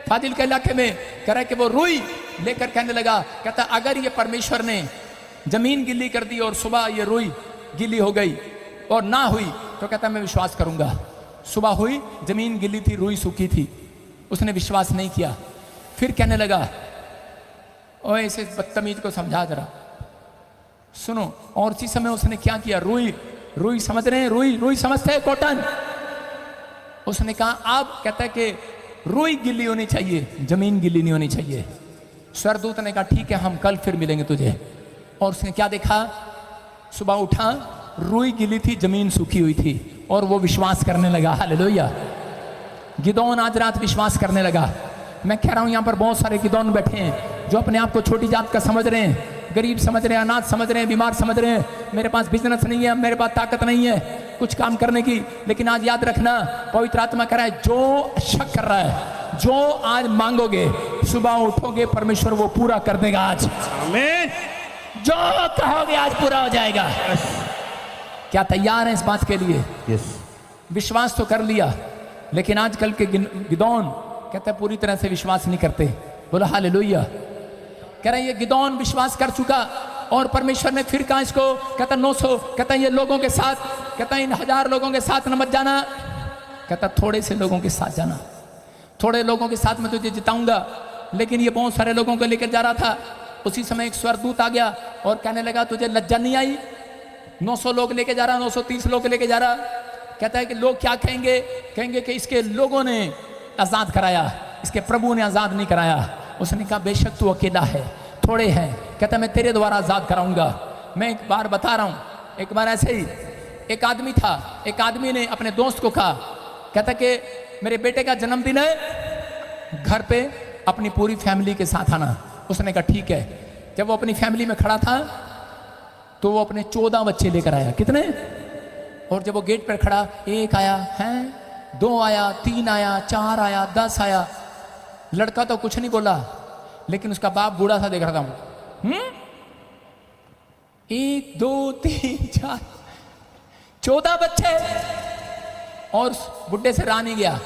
फाजिल के इलाके में, कह रहा है कि वो रुई लेकर कहने लगा, कहता अगर ये परमेश्वर ने जमीन गिल्ली कर दी और सुबह ये रुई गिल्ली हो गई और ना हुई तो कहता मैं विश्वास करूंगा। सुबह हुई, जमीन गिल्ली थी, रुई सूखी थी, उसने विश्वास नहीं किया। फिर कहने लगा ओए इसे बदतमीज को समझा जरा, सुनो। और उसी समय उसने क्या किया, रुई रुई समझ रहे हैं, रुई रुई समझते हैं कॉटन। उसने कहा अब, कहता है कि रुई गिल्ली होनी चाहिए, जमीन गिल्ली नहीं होनी चाहिए। स्वरदूत ने कहा ठीक है हम कल फिर मिलेंगे तुझे। और उसने क्या देखा, सुबह उठा, रुई गिली थी, जमीन सूखी हुई थी, और वो विश्वास करने लगा। हालेलुया। गिदोन आज रात विश्वास करने लगा। मैं कह रहा हूं यहां पर बहुत सारे गिदोन बैठे हैं जो अपने आप को छोटी जात का समझ रहे हैं, गरीब समझ रहे हैं, अनाथ समझ रहे हैं, बीमार समझ रहे हैं, मेरे पास बिजनेस नहीं है, मेरे पास ताकत नहीं है कुछ काम करने की। लेकिन आज याद रखना, पवित्र आत्मा कह रहा है जो शक कर रहा है, जो आज मांगोगे, सुबह उठोगे, परमेश्वर वो पूरा कर देगा। आज आमीन जो कहोगे आज पूरा हो जाएगा। क्या तैयार है इस बात के लिए? यस विश्वास तो कर लिया, लेकिन आजकल के गिदोन कहते हैं पूरी तरह से विश्वास नहीं करते। बोला हालेलुया। कह रहे हैं ये गिदोन विश्वास कर चुका और परमेश्वर ने फिर कहा इसको, कहता 900, कहता ये लोगों के साथ, कहता इन 1000 लोगों के साथ न मत जाना, कहता थोड़े से लोगों के साथ जाना, थोड़े लोगों के साथ मैं तुझे जिताऊंगा। लेकिन ये बहुत सारे लोगों को लेकर जा रहा था। उसी समय एक स्वर्गदूत आ गया और कहने लगा तुझे लज्जा नहीं आई, 900 लोग लेके जा रहा, 930 लोग लेके जा रहा। कहता है कि लोग क्या कहेंगे, कहेंगे कि इसके लोगों ने आज़ाद कराया, इसके प्रभु ने आज़ाद नहीं कराया। उसने कहा बेशक तू अकेला है, थोड़े हैं, कहता मैं तेरे द्वारा आज़ाद कराऊंगा। मैं एक बार बता रहा हूँ, एक बार ऐसे ही एक आदमी था, एक आदमी ने अपने दोस्त को कहा, कहता कि मेरे बेटे का जन्मदिन है, घर पे अपनी पूरी फैमिली के साथ आना। उसने कहा ठीक है। जब वो अपनी फैमिली में खड़ा था तो वो अपने 14 बच्चे लेकर आया। कितने? और जब वो गेट पर खड़ा, एक आया है, 2 आया, 3 आया, 4 आया, 10 आया। लड़का तो कुछ नहीं बोला, लेकिन उसका बाप बूढ़ा सा देख रहा था। 1 2 3 4 14 बच्चे, और बुढ़े से रहा नहीं गया।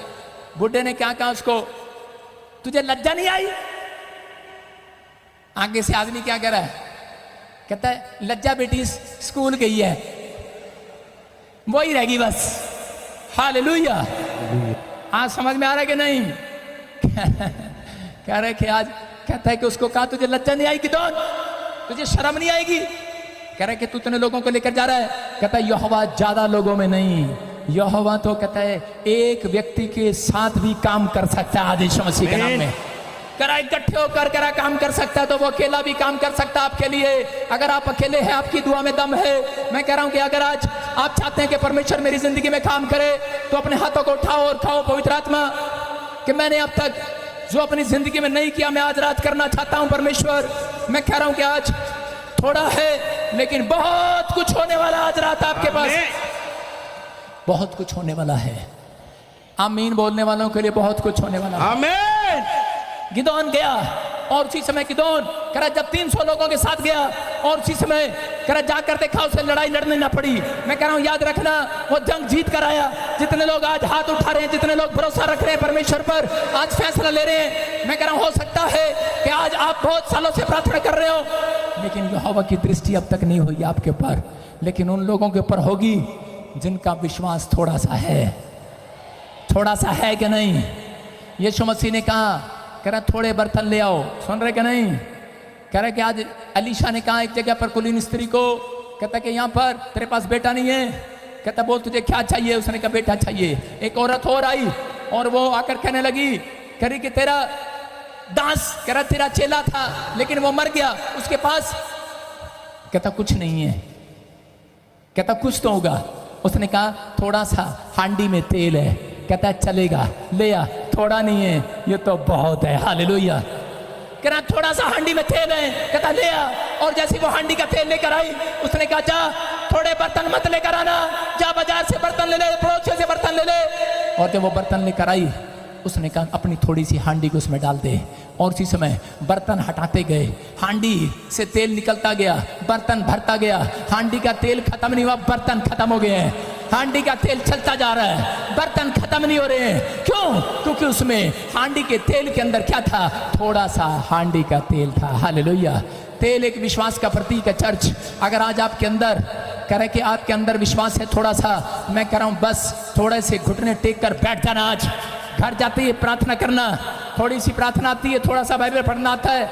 बुढ़े ने क्या कहा उसको, तुझे लज्जा नहीं आई? आगे से आदमी क्या कह रहा है, कहता है लज्जा बेटी स्कूल गई है, वही रहेगी बस। हालेलुया। आज समझ में आ रहा है कि नहीं? कह रहे कि आज, कहता है कि उसको कहा तुझे लज्जा नहीं आएगी, गिदोन तुझे शर्म नहीं आएगी? कह रहे कि तू इतने लोगों को लेकर जा रहा है। कहता है यहोवा ज्यादा लोगों में नहीं, यहोवा तो कहता है एक व्यक्ति के साथ भी काम कर सकता है। आज यीशु मसीह के नाम में करा इकट्ठे होकर करा काम कर सकता है, तो वो अकेला भी काम कर सकता है आपके लिए। अगर आप अकेले हैं, आपकी दुआ में दम है। मैं कह रहा हूं कि अगर आज आप चाहते हैं कि परमेश्वर मेरी जिंदगी में काम करे, तो अपने हाथों को उठाओ और खाओ पवित्र आत्मा कि मैंने अब तक जो अपनी जिंदगी में नहीं किया मैं आज रात करना चाहता हूं परमेश्वर। मैं कह रहा हूं कि आज थोड़ा है लेकिन बहुत कुछ होने वाला आज रात आपके पास, बहुत कुछ होने वाला है। आमीन बोलने वालों के लिए बहुत कुछ होने वाला है। आमीन। गिदोन गया और उसी समय गिदोन करा जब 300 लोगों के साथ गया और उसी समय करा जाकर देखा उसे लड़ाई लड़ने ना पड़ी। मैं कह रहा हूं याद रखना वो जंग जीत कर आया। जितने लोग आज हाथ उठा रहे हैं, जितने लोग भरोसा रख रहे हैं परमेश्वर पर, आज फैसला ले रहे हैं, मैं कह रहा हूं हो सकता है कि आज आप बहुत सालों से प्रार्थना कर रहे हो लेकिन यहोवा की दृष्टि अब तक नहीं हुई आपके ऊपर, लेकिन उन लोगों के ऊपर होगी जिनका विश्वास थोड़ा सा है। थोड़ा सा है कि नहीं? यीशु मसीह ने कहा कह रहा थोड़े बर्तन ले आओ, सुन रहे कि नहीं? कह रहे कि आज अलीशा ने कहा एक जगह पर कुलीन स्त्री को, कहता कि यहाँ पर तेरे पास बेटा नहीं है, कहता बोल तुझे क्या चाहिए? उसने कहा बेटा चाहिए। एक औरत और आई और वो आकर कहने लगी कह रही कि तेरा दास कह रहा तेरा चेला था लेकिन वो मर गया, उसके पास कहता कुछ नहीं है, कहता कुछ तो होगा। उसने कहा थोड़ा सा हांडी में तेल है, कहता चलेगा ले आ। थोड़ा नहीं है ये तो बहुत है, हालेलुया। कह रहा थोड़ा सा हांडी में तेल है, कहता ले आ। और जैसे वो हांडी का तेल लेकर आई उसने कहा जा थोड़े बर्तन मत लेकर आना, जा बाजार से बर्तन ले ले, पड़ोसियों से बर्तन ले ले। और जब वो बर्तन लेकर आई उसने कहा अपनी थोड़ी सी हांडी को उसमें डाल दे। और उसी समय बर्तन हटाते गए, हांडी से तेल निकलता गया, बर्तन भरता गया। हांडी का तेल खत्म नहीं हुआ, बर्तन खत्म हो गए हैं। हांडी का तेल चलता जा रहा है, बर्तन खत्म नहीं हो रहे हैं। क्यों? क्योंकि उसमें हांडी के तेल के अंदर क्या था? थोड़ा सा हांडी का तेल था, हालेलुया। तेल एक विश्वास का प्रतीक है। चर्च अगर आज आपके अंदर कह रहे कि आपके अंदर विश्वास है थोड़ा सा, मैं कह रहा हूं बस थोड़े से घुटने टेक कर बैठ जाना। आज घर जाते ही प्रार्थना करना, थोड़ी सी प्रार्थना आती है, थोड़ा सा बाइबल पढ़ना आता है,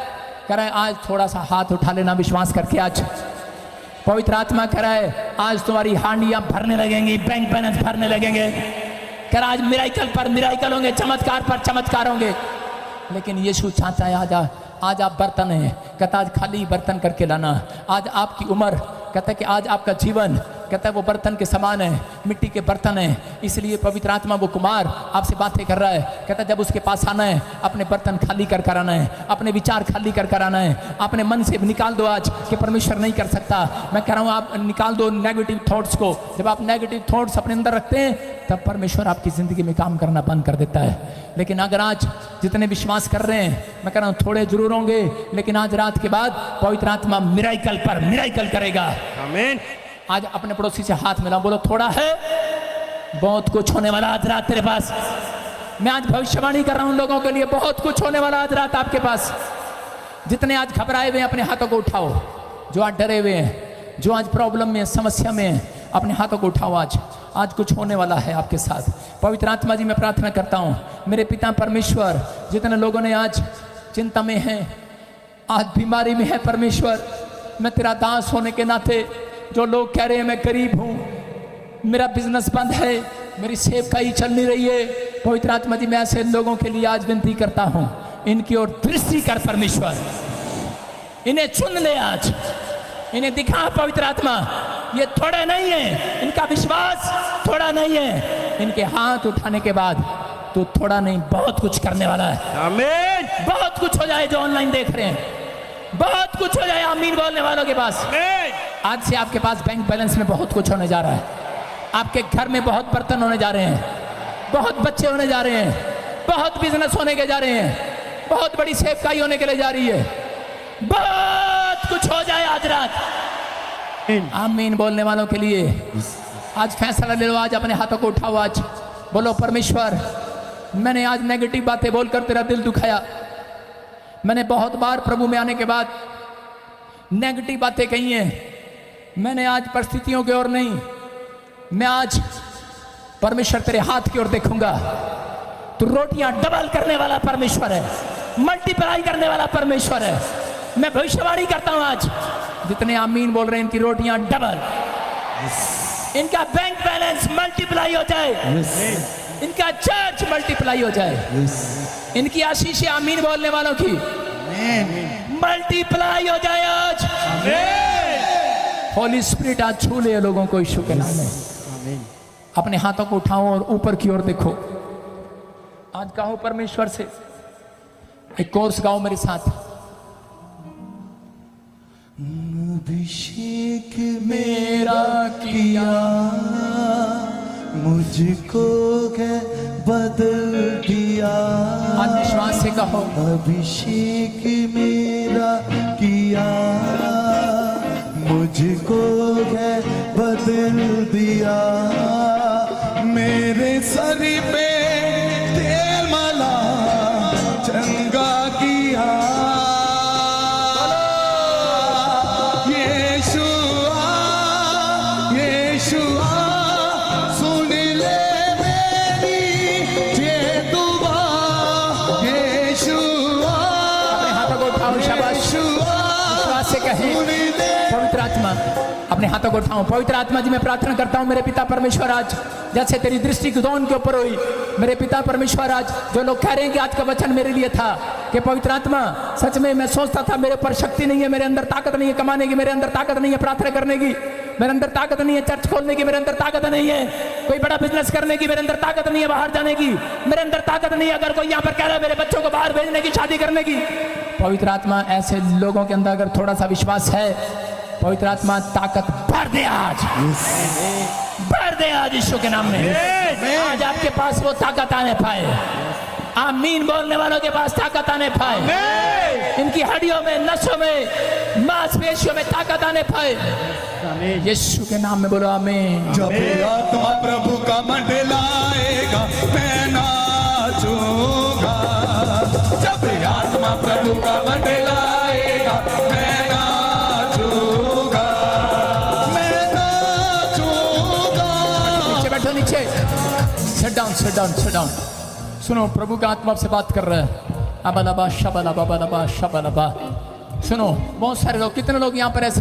कह रहे आज थोड़ा सा हाथ उठा लेना विश्वास करके। आज पवित्र आत्मा कह रहा है आज तुम्हारी हांडियां भरने लगेंगी, बैंक बैलेंस भरने लगेंगे। कह रहा आज मिराइकल पर मिराइकल होंगे, चमत्कार पर चमत्कार होंगे। लेकिन यीशु चाहता है आज आप बर्तन हैं, कहता आज खाली बर्तन करके लाना। आज आपकी उम्र कहता है कि आज आपका जीवन कहता है वो बर्तन के समान है, मिट्टी के बर्तन है। इसलिए पवित्र आत्मा वो कुमार आपसे बातें कर रहा है, कहता है जब उसके पास आना है अपने बर्तन खाली कर आना है, अपने विचार खाली कर आना है। अपने मन से निकाल दो आज कि परमेश्वर नहीं कर सकता। मैं कह रहा हूँ आप निकाल दो नेगेटिव थॉट्स को। जब आप नेगेटिव थॉट्स अपने अंदर रखते हैं तब परमेश्वर आपकी ज़िंदगी में काम करना बंद कर देता है। लेकिन अगर आज जितने विश्वास कर रहे हैं, मैं कह रहा हूँ थोड़े जरूर होंगे लेकिन आज रात के बाद पवित्र आत्मा मिराइकल पर मिराइकल करेगा। आमीन। आज अपने पड़ोसी से हाथ मिलाओ, बोलो थोड़ा है बहुत कुछ होने वाला आज रात तेरे पास। मैं आज भविष्यवाणी कर रहा हूं लोगों के लिए, बहुत कुछ होने वाला आज रात आपके पास। जितने आज घबराए हुए हैं अपने हाथों को उठाओ, जो आज डरे हुए हैं, जो आज प्रॉब्लम में समस्या में हैं, अपने हाथों को उठाओ। आज कुछ होने वाला है आपके साथ। पवित्र आत्मा जी मैं प्रार्थना करता हूं मेरे पिता परमेश्वर, जितने लोगों ने आज चिंता में हैं, आज बीमारी में है परमेश्वर, मैं तेरा दास होने के नाते जो लोग कह रहे हैं मैं गरीब हूँ, मेरा बिजनेस बंद है, मेरी सेवकाई चल नहीं रही है, पवित्र आत्मा जी मैं ऐसे लोगों के लिए आज विनती करता हूँ इनकी ओर दृष्टि कर परमेश्वर, इन्हें चुन ले आज, इन्हें दिखा पवित्र आत्मा ये थोड़ा नहीं है, इनका विश्वास थोड़ा नहीं है। इनके हाथ उठाने के बाद तो थोड़ा नहीं बहुत कुछ करने वाला है। आमीन। बहुत कुछ हो जाए जो ऑनलाइन देख रहे हैं, बहुत कुछ हो जाए आमीन बोलने वालों के पास। आज से आपके पास बैंक बैलेंस में बहुत कुछ होने जा रहा है, आपके घर में बहुत बर्तन होने जा रहे हैं, बहुत बच्चे होने जा रहे हैं, बहुत बिजनेस होने के जा रहे हैं, बहुत बड़ी सेवकाई होने के लिए जा रही है, बहुत कुछ हो जाए आज रात आमीन बोलने वालों के लिए। आज फैसला ले लो, आज अपने हाथों को उठाओ, आज बोलो परमेश्वर मैंने आज नेगेटिव बातें बोलकर तेरा दिल दुखाया, मैंने बहुत बार प्रभु में आने के बाद नेगेटिव बातें कही हैं, मैंने आज परिस्थितियों की ओर नहीं, मैं आज परमेश्वर तेरे हाथ की ओर देखूंगा। तू रोटियां डबल करने वाला परमेश्वर है, मल्टीप्लाई करने वाला परमेश्वर है। मैं भविष्यवाणी करता हूं आज जितने आमीन बोल रहे हैं इनकी रोटियां डबल, इनका बैंक बैलेंस मल्टीप्लाई हो जाए, इनका चर्च मल्टीप्लाई हो जाए, इनकी आशीष आमीन बोलने वालों की मल्टीप्लाई हो जाए आज। होली स्पिरिट आज छू ले लोगों को यीशु के नाम में। अपने हाथों को उठाओ और ऊपर की ओर देखो, आज कहो परमेश्वर से एक कोर्स गाओ मेरे साथ। अभिषेक मेरा किया, मुझको है बदल दिया। आत्मविश्वास से कहो, अभिषेक मेरा किया, मुझको है बदल दिया। मेरे सर पे तेल मला चंगा किया। यीशुआ, यीशुआ, सुन ले मेरी ये दुआ। यीशुआ, अपने हाथों को उठाओ, शाबाश, विश्वास से कहें। पवित्र आत्मा, अपने हाथों को उठाओ। पवित्र आत्मा जी, मैं प्रार्थना करता हूँ मेरे पिता परमेश्वर, आज जैसे तेरी दृष्टि गुदौन के ऊपर हुई, मेरे पिता परमेश्वर, आज जो लोग कह रहे हैं कि आज का वचन मेरे लिए था कि पवित्र आत्मा, सच में मैं सोचता था मेरे ऊपर शक्ति नहीं है, मेरे अंदर ताकत नहीं है कमाने की, मेरे अंदर ताकत नहीं है प्रार्थना करने की, मेरे अंदर ताकत नहीं है चर्च खोलने की, मेरे अंदर ताकत नहीं है कोई बड़ा बिजनेस करने की, मेरे अंदर ताकत नहीं है बाहर जाने की, मेरे अंदर ताकत नहीं है अगर कोई यहाँ पर कह रहा है मेरे बच्चों को बाहर भेजने की, शादी करने की। पवित्र आत्मा, ऐसे लोगों के अंदर अगर थोड़ा सा विश्वास है, पवित्र आत्मा ताकत भर दे आज, भर दे आज यीशु के नाम में। आज आपके पास वो ताकत आने पाए, आमीन बोलने वालों के पास ताकत आने पाए, इनकी हड्डियों में, नसों में, मांसपेशियों में ताकत आने पाए, यीशु के नाम में बोलो आमीन। जब आत्मा प्रभु का मंडलाएगा मैं नाचूंगा। जब आत्मा प्रभु का मंडलाएगा मैं नाचूंगा, मैं नाचूंगा। नीचे बैठो, नीचे, sit down, sit down, sit down. सुनो, प्रभु का आत्मा आपसे बात कर रहा है। अबलबा शबलबा बलबा शबलबा। सुनो, बहुत सारे लोग, कितने लोग यहाँ पर ऐसे